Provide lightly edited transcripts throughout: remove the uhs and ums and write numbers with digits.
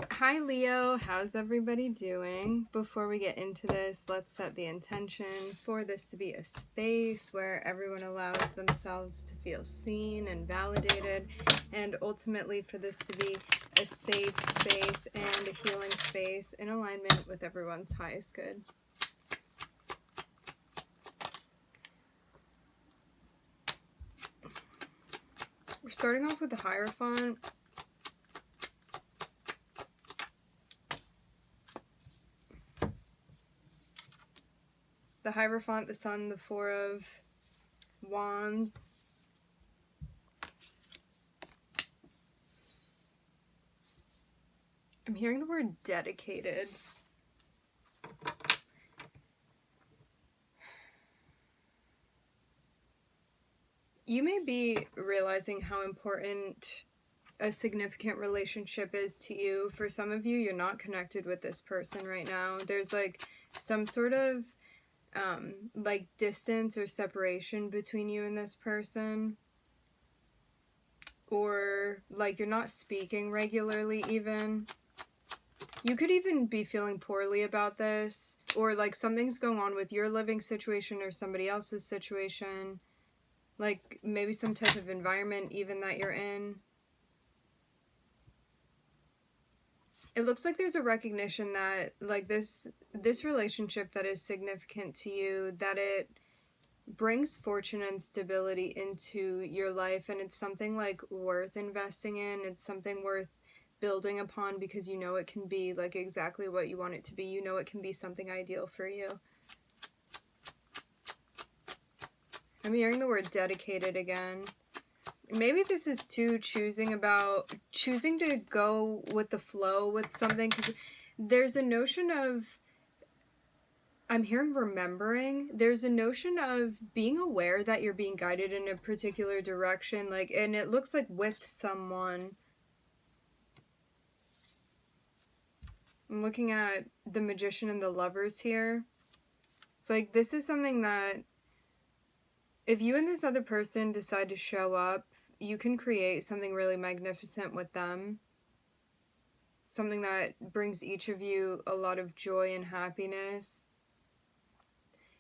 Hi Leo, how's everybody doing? Before we get into this, let's set the intention for this to be a space where everyone allows themselves to feel seen and validated, and ultimately for this to be a safe space and a healing space in alignment with everyone's highest good. We're starting off with the Hierophant. The Hierophant, the Sun, the Four of Wands. I'm hearing the word dedicated. You may be realizing how important a significant relationship is to you. For some of you, you're not connected with this person right now. There's like some sort of like distance or separation between you and this person, or like you're not speaking regularly. Even you could even be feeling poorly about this, or like something's going on with your living situation or somebody else's situation, like maybe some type of environment even that you're in. It looks like there's a recognition that like this relationship that is significant to you, that it brings fortune and stability into your life, and it's something like worth investing in. It's something worth building upon because you know it can be like exactly what you want it to be. You know it can be something ideal for you. I'm hearing the word dedicated again. Maybe this is too choosing to go with the flow with something, because there's a notion of, I'm hearing remembering, there's a notion of being aware that you're being guided in a particular direction, like, and it looks like with someone. I'm looking at the Magician and the Lovers here. It's like this is something that if you and this other person decide to show up, you can create something really magnificent with them. Something that brings each of you a lot of joy and happiness.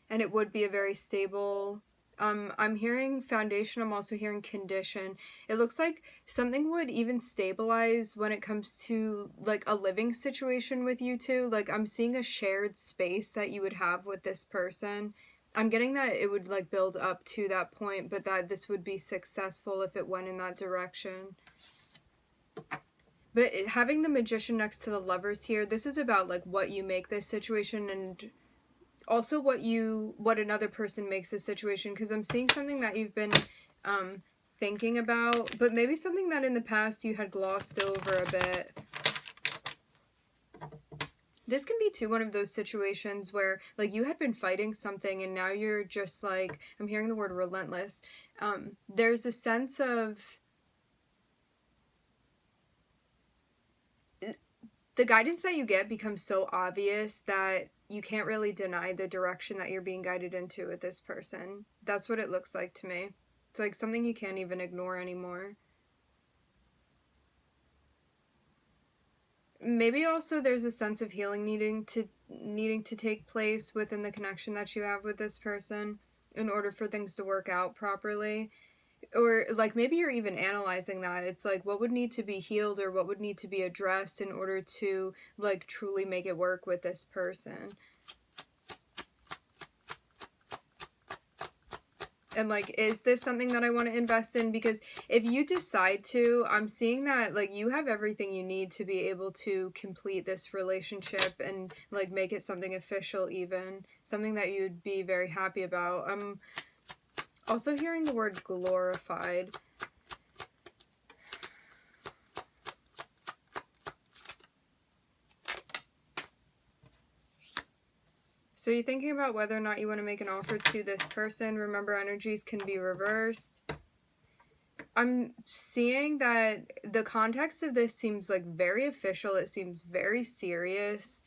And it would be a very stable, I'm hearing foundation, I'm also hearing condition. It looks like something would even stabilize when it comes to like a living situation with you two. Like I'm seeing a shared space that you would have with this person. I'm getting that it would like build up to that point, but that this would be successful if it went in that direction. But having the Magician next to the Lovers here, this is about like what you make this situation, and also what another person makes this situation, because I'm seeing something that you've been thinking about, but maybe something that in the past you had glossed over a bit. This can be too one of those situations where like you had been fighting something and now you're just like, I'm hearing the word relentless. There's a sense of the guidance that you get becomes so obvious that you can't really deny the direction that you're being guided into with this person. That's what it looks like to me. It's like something you can't even ignore anymore. Maybe also there's a sense of healing needing to take place within the connection that you have with this person in order for things to work out properly. Or like maybe you're even analyzing that. It's like what would need to be healed or what would need to be addressed in order to like truly make it work with this person. And like, is this something that I want to invest in? Because if you decide to, I'm seeing that like you have everything you need to be able to complete this relationship and like make it something official, even something that you'd be very happy about. I'm also hearing the word glorified. So you're thinking about whether or not you want to make an offer to this person. Remember, energies can be reversed. I'm seeing that the context of this seems like very official. It seems very serious.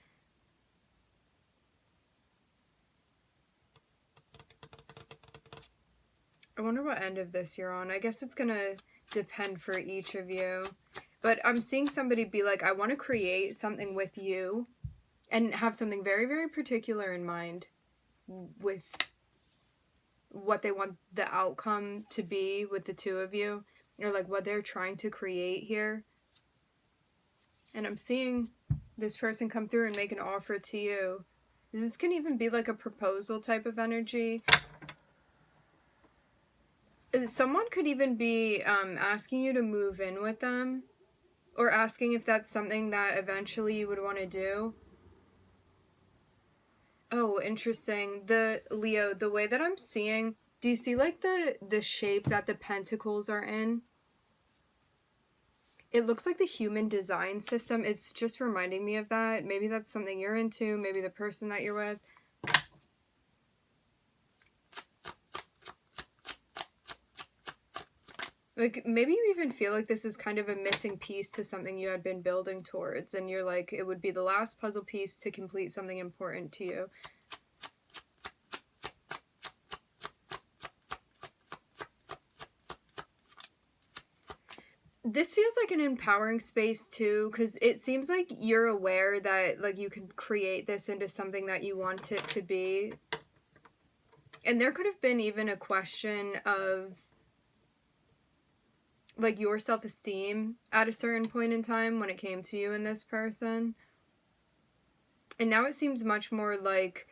I wonder what end of this you're on. I guess it's gonna depend for each of you. But I'm seeing somebody be like, I want to create something with you and have something very, very particular in mind with what they want the outcome to be with the two of you, or like what they're trying to create here. And I'm seeing this person come through and make an offer to you. This can even be like a proposal type of energy. Someone could even be asking you to move in with them, or asking if that's something that eventually you would want to do. Oh, interesting. The Leo, the way that I'm seeing, do you see like the shape that the pentacles are in? It looks like the human design system. It's just reminding me of that. Maybe that's something you're into, maybe the person that you're with. Like, maybe you even feel like this is kind of a missing piece to something you had been building towards, and you're like, it would be the last puzzle piece to complete something important to you. This feels like an empowering space too, because it seems like you're aware that like you can create this into something that you want it to be. And there could have been even a question of like your self-esteem at a certain point in time when it came to you and this person. And now it seems much more like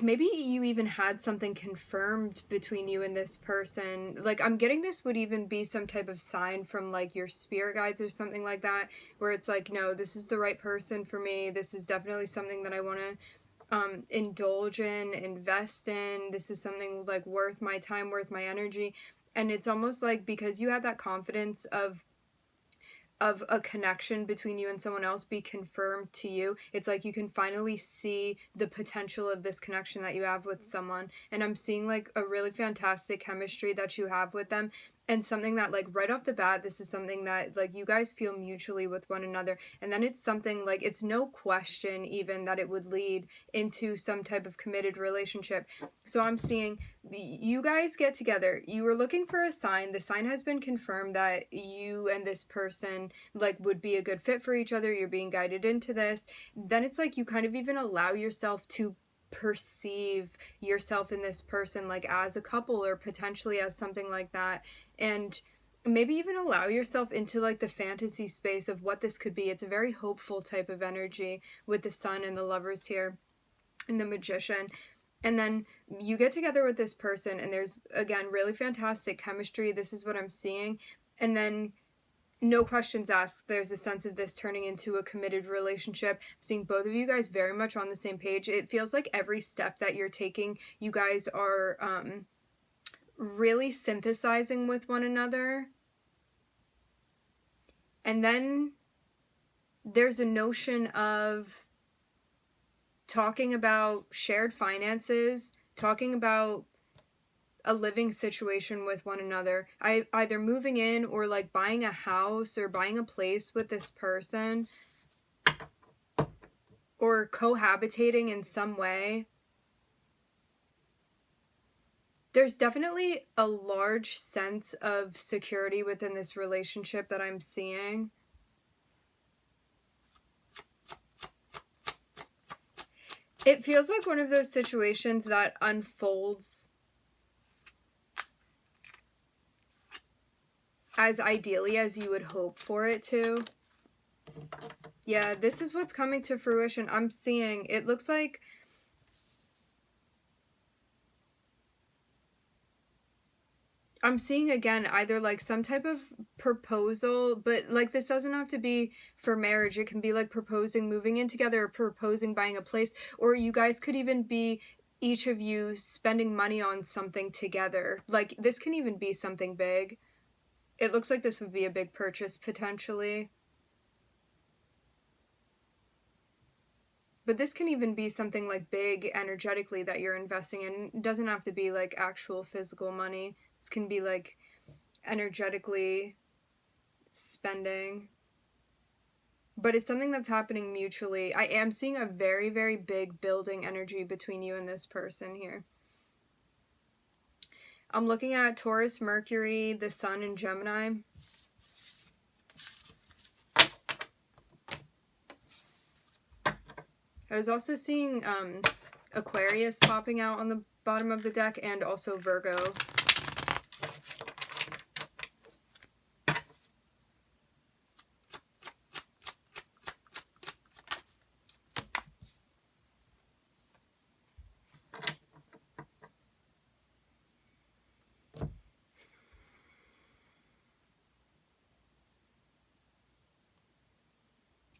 maybe you even had something confirmed between you and this person. Like, I'm getting this would even be some type of sign from like your spirit guides or something like that, where it's like, no, this is the right person for me. This is definitely something that I want to indulge in, invest in. This is something like worth my time, worth my energy. And it's almost like because you had that confidence of a connection between you and someone else be confirmed to you, it's like you can finally see the potential of this connection that you have with someone. And I'm seeing like a really fantastic chemistry that you have with them, and something that like right off the bat, this is something that like you guys feel mutually with one another. And then it's something like it's no question even that it would lead into some type of committed relationship. So I'm seeing you guys get together. You were looking for a sign. The sign has been confirmed that you and this person like would be a good fit for each other. You're being guided into this. Then it's like you kind of even allow yourself to perceive yourself in this person like as a couple, or potentially as something like that. And maybe even allow yourself into like the fantasy space of what this could be. It's a very hopeful type of energy with the Sun and the Lovers here and the Magician. And then you get together with this person and there's again really fantastic chemistry. This is what I'm seeing. And then no questions asked, there's a sense of this turning into a committed relationship. I'm seeing both of you guys very much on the same page. It feels like every step that you're taking, you guys are really synthesizing with one another. And then there's a notion of talking about shared finances, talking about a living situation with one another. Either moving in or like buying a house or buying a place with this person, or cohabitating in some way. There's definitely a large sense of security within this relationship that I'm seeing. It feels like one of those situations that unfolds as ideally as you would hope for it to. Yeah, this is what's coming to fruition. I'm seeing, it looks like I'm seeing again either like some type of proposal, but like this doesn't have to be for marriage. It can be like proposing moving in together, or proposing buying a place, or you guys could even be each of you spending money on something together. Like this can even be something big. It looks like this would be a big purchase potentially. But this can even be something like big energetically that you're investing in. It doesn't have to be like actual physical money. This can be like energetically spending. But it's something that's happening mutually. I am seeing a very, very big building energy between you and this person here. I'm looking at Taurus, Mercury, the Sun, and Gemini. I was also seeing Aquarius popping out on the bottom of the deck, and also Virgo.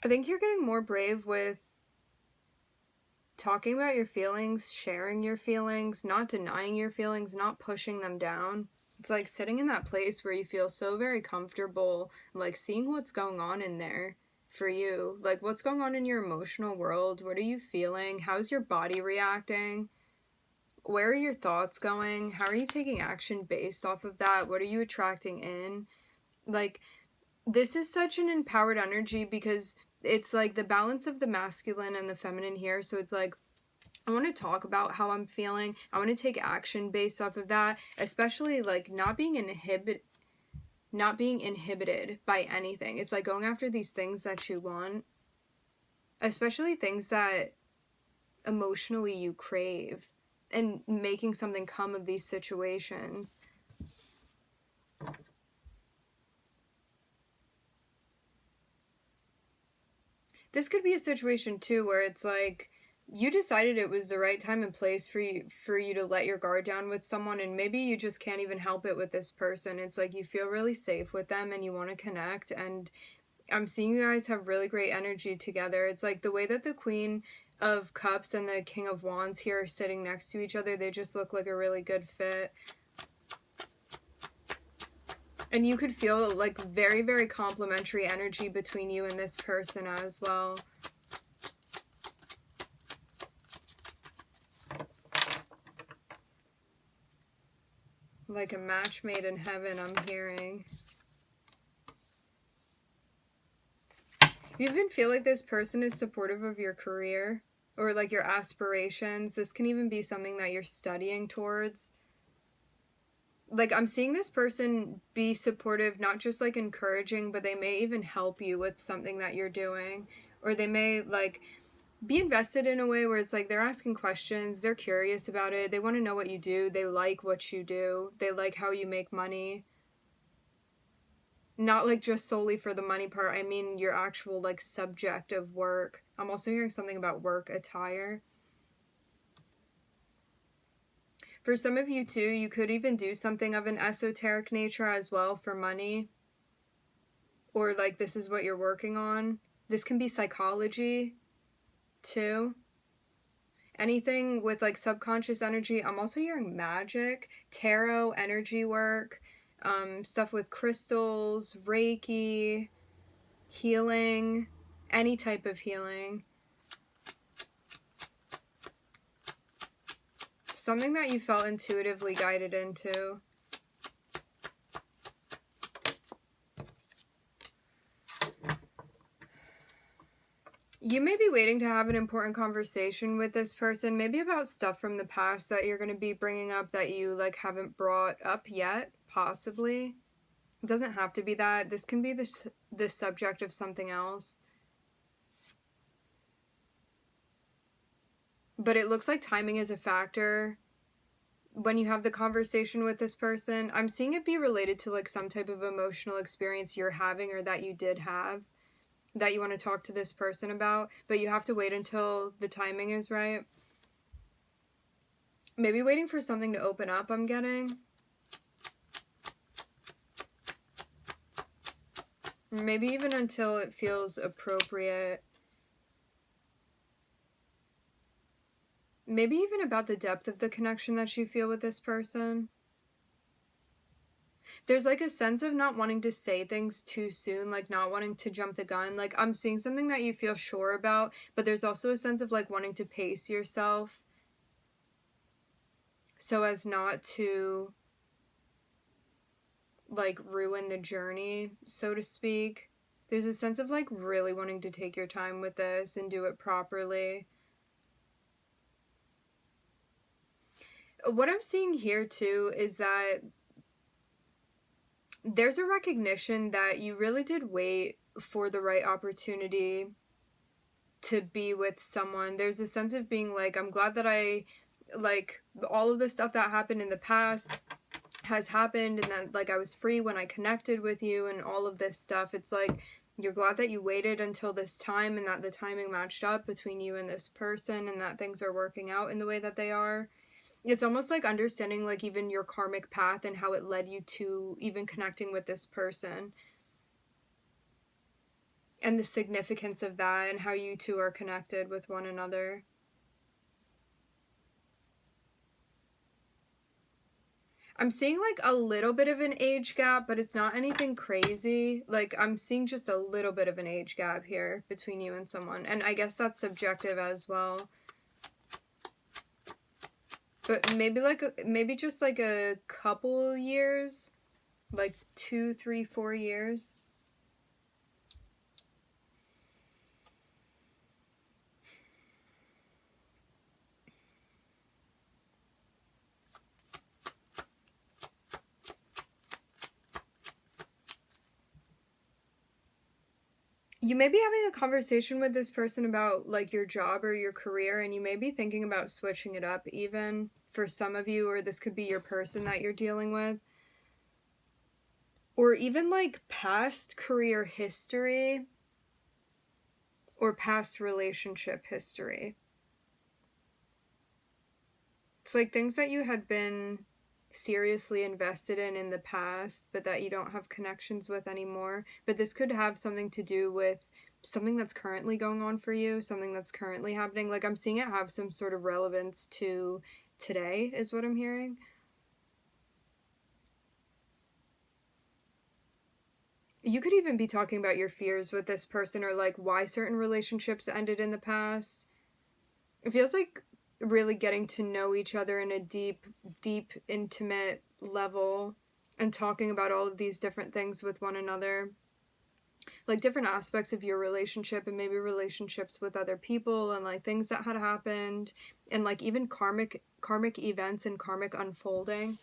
I think you're getting more brave with talking about your feelings, sharing your feelings, not denying your feelings, not pushing them down. It's like sitting in that place where you feel so very comfortable, like seeing what's going on in there for you. Like, what's going on in your emotional world? What are you feeling? How's your body reacting? Where are your thoughts going? How are you taking action based off of that? What are you attracting in? Like, this is such an empowered energy because it's like the balance of the masculine and the feminine here. So it's like, I want to talk about how I'm feeling. I want to take action based off of that, especially like not being inhibited by anything. It's like going after these things that you want, especially things that emotionally you crave, and making something come of these situations. This could be a situation too where it's like you decided it was the right time and place for you to let your guard down with someone, and maybe you just can't even help it with this person. It's like you feel really safe with them and you want to connect, and I'm seeing you guys have really great energy together. It's like the way that the Queen of Cups and the King of Wands here are sitting next to each other, they just look like a really good fit. And you could feel like very, very complementary energy between you and this person as well. Like a match made in heaven, I'm hearing. You even feel like this person is supportive of your career or like your aspirations. This can even be something that you're studying towards. Like, I'm seeing this person be supportive, not just like encouraging, but they may even help you with something that you're doing. Or they may like be invested in a way where it's like they're asking questions, they're curious about it, they want to know what you do, they like what you do, they like how you make money. Not like just solely for the money part, I mean your actual like subject of work. I'm also hearing something about work attire. For some of you too, you could even do something of an esoteric nature as well for money. Or like this is what you're working on. This can be psychology too. Anything with like subconscious energy. I'm also hearing magic, tarot, energy work, stuff with crystals, Reiki, healing, any type of healing. Something that you felt intuitively guided into. You may be waiting to have an important conversation with this person, maybe about stuff from the past that you're going to be bringing up that you like haven't brought up yet, possibly. It doesn't have to be that. This can be the subject of something else. But it looks like timing is a factor when you have the conversation with this person. I'm seeing it be related to like some type of emotional experience you're having or that you did have that you want to talk to this person about, but you have to wait until the timing is right. Maybe waiting for something to open up, I'm getting. Maybe even until it feels appropriate. Maybe even about the depth of the connection that you feel with this person. There's like a sense of not wanting to say things too soon, like not wanting to jump the gun. Like I'm seeing something that you feel sure about, but there's also a sense of like wanting to pace yourself so as not to like ruin the journey, so to speak. There's a sense of like really wanting to take your time with this and do it properly. What I'm seeing here too is that there's a recognition that you really did wait for the right opportunity to be with someone. There's a sense of being like, I'm glad that I, like, all of the stuff that happened in the past has happened, and that, like, I was free when I connected with you and all of this stuff. It's like, you're glad that you waited until this time and that the timing matched up between you and this person and that things are working out in the way that they are. It's almost like understanding, like, even your karmic path and how it led you to even connecting with this person, and the significance of that and how you two are connected with one another. I'm seeing like a little bit of an age gap, but it's not anything crazy. Like, I'm seeing just a little bit of an age gap here between you and someone. And I guess that's subjective as well. But maybe just like a couple years, like 2, 3, 4 years. You may be having a conversation with this person about like your job or your career, and you may be thinking about switching it up even for some of you, or this could be your person that you're dealing with. Or even like past career history or past relationship history. It's like things that you had been seriously invested in the past, but that you don't have connections with anymore. But this could have something to do with something that's currently going on for you, something that's currently happening. Like, I'm seeing it have some sort of relevance to today, is what I'm hearing. You could even be talking about your fears with this person, or like why certain relationships ended in the past. It feels like really getting to know each other in a deep, intimate level, and talking about all of these different things with one another. Like different aspects of your relationship, and maybe relationships with other people, and like things that had happened, and like even karmic events and karmic unfolding.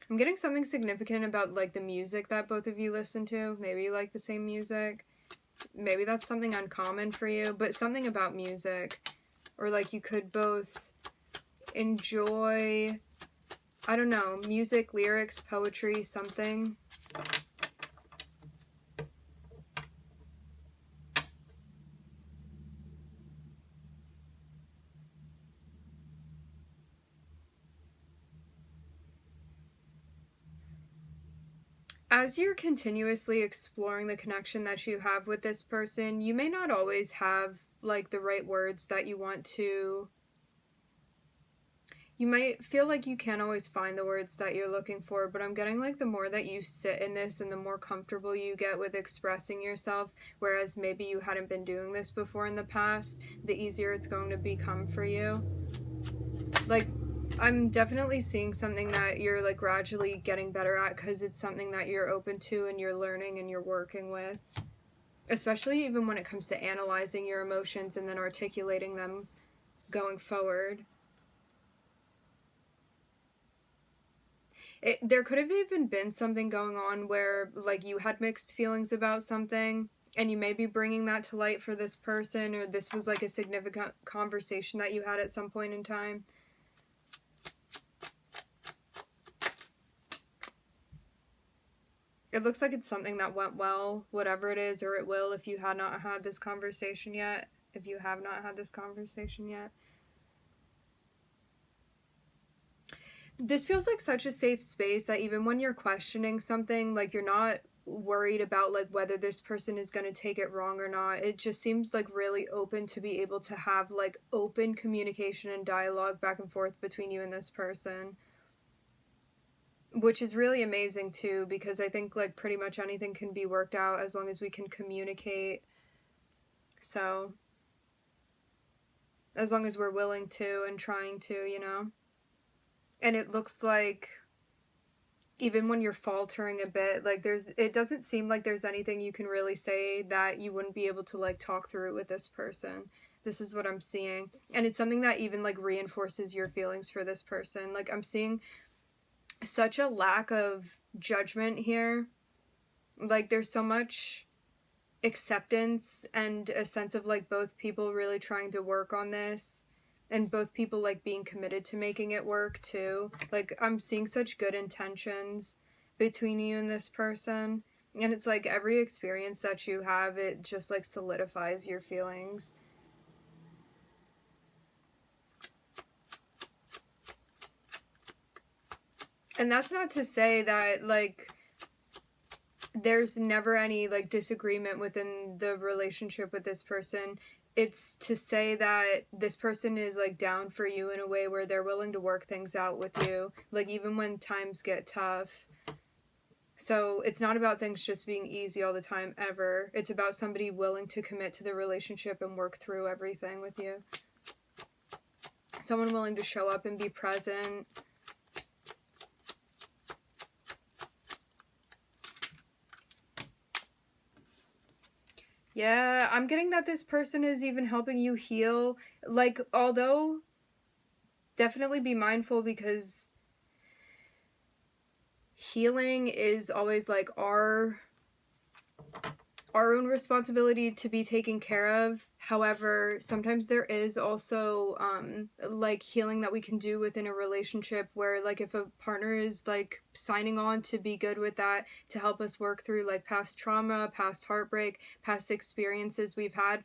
I'm getting something significant about like the music that both of you listen to. Maybe you like the same music. Maybe that's something uncommon for you, but something about music. Or like you could both enjoy, I don't know, music, lyrics, poetry, something. As you're continuously exploring the connection that you have with this person, you may not always have like the right words that you want to. You might feel like you can't always find the words that you're looking for, but I'm getting like the more that you sit in this and the more comfortable you get with expressing yourself, whereas maybe you hadn't been doing this before in the past, the easier it's going to become for you. Like, I'm definitely seeing something that you're like gradually getting better at, because it's something that you're open to and you're learning and you're working with. Especially even when it comes to analyzing your emotions and then articulating them going forward. There could have even been something going on where like you had mixed feelings about something, and you may be bringing that to light for this person, or this was like a significant conversation that you had at some point in time. It looks like it's something that went well, whatever it is, or it will if you had not had this conversation yet. If you have not had this conversation yet. This feels like such a safe space that even when you're questioning something, like you're not worried about like whether this person is going to take it wrong or not. It just seems like really open to be able to have like open communication and dialogue back and forth between you and this person. Which is really amazing too, because I think like pretty much anything can be worked out as long as we can communicate. So, as long as we're willing to and trying to, you know? And it looks like even when you're faltering a bit, like it doesn't seem like there's anything you can really say that you wouldn't be able to like talk through with this person. This is what I'm seeing. And it's something that even like reinforces your feelings for this person. Like, I'm seeing such a lack of judgment here. Like, there's so much acceptance and a sense of like both people really trying to work on this and both people like being committed to making it work too. Like I'm seeing such good intentions between you and this person, and it's like every experience that you have, it just like solidifies your feelings. And that's not to say that like there's never any like disagreement within the relationship with this person. It's to say that this person is like down for you in a way where they're willing to work things out with you, like even when times get tough. So it's not about things just being easy all the time ever. It's about somebody willing to commit to the relationship and work through everything with you. Someone willing to show up and be present. Yeah, I'm getting that this person is even helping you heal. Like, although, definitely be mindful because healing is always like our own responsibility to be taken care of. However, sometimes there is also like healing that we can do within a relationship where like if a partner is like signing on to be good with that, to help us work through like past trauma, past heartbreak, past experiences we've had.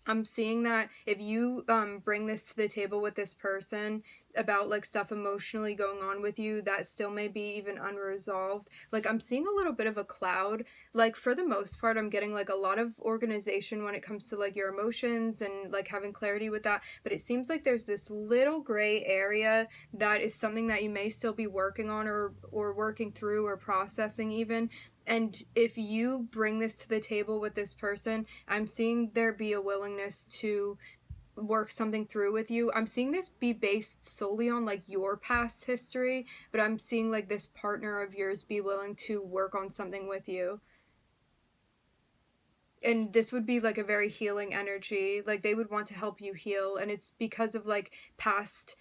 I'm seeing that if you bring this to the table with this person about like stuff emotionally going on with you that still may be even unresolved, like I'm seeing a little bit of a cloud. Like for the most part, I'm getting like a lot of organization when it comes to like your emotions and like having clarity with that, but it seems like there's this little gray area that is something that you may still be working on or working through or processing even. And if you bring this to the table with this person, I'm seeing there be a willingness to work something through with you. I'm seeing this be based solely on like your past history, but I'm seeing like this partner of yours be willing to work on something with you. And this would be like a very healing energy. Like they would want to help you heal, and it's because of like past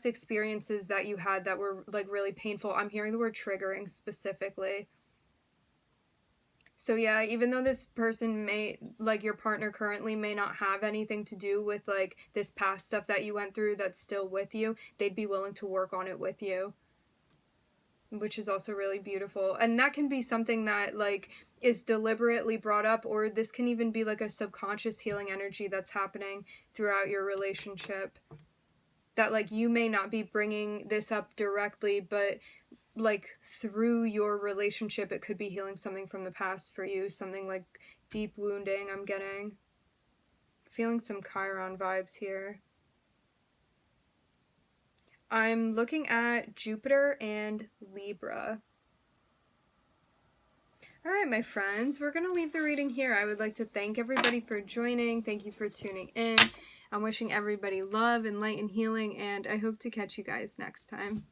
experiences that you had that were like really painful. I'm hearing the word triggering specifically. So yeah, even though this person may, like your partner currently may not have anything to do with like this past stuff that you went through that's still with you, they'd be willing to work on it with you, which is also really beautiful. And that can be something that like is deliberately brought up, or this can even be like a subconscious healing energy that's happening throughout your relationship. That like you may not be bringing this up directly, but like through your relationship it could be healing something from the past for you, something like deep wounding. I'm getting feeling some Chiron vibes here. I'm looking at Jupiter and Libra. All right, my friends, we're going to leave the reading here. I would like to thank everybody for joining. Thank you for tuning in. I'm wishing everybody love and light and healing, and I hope to catch you guys next time.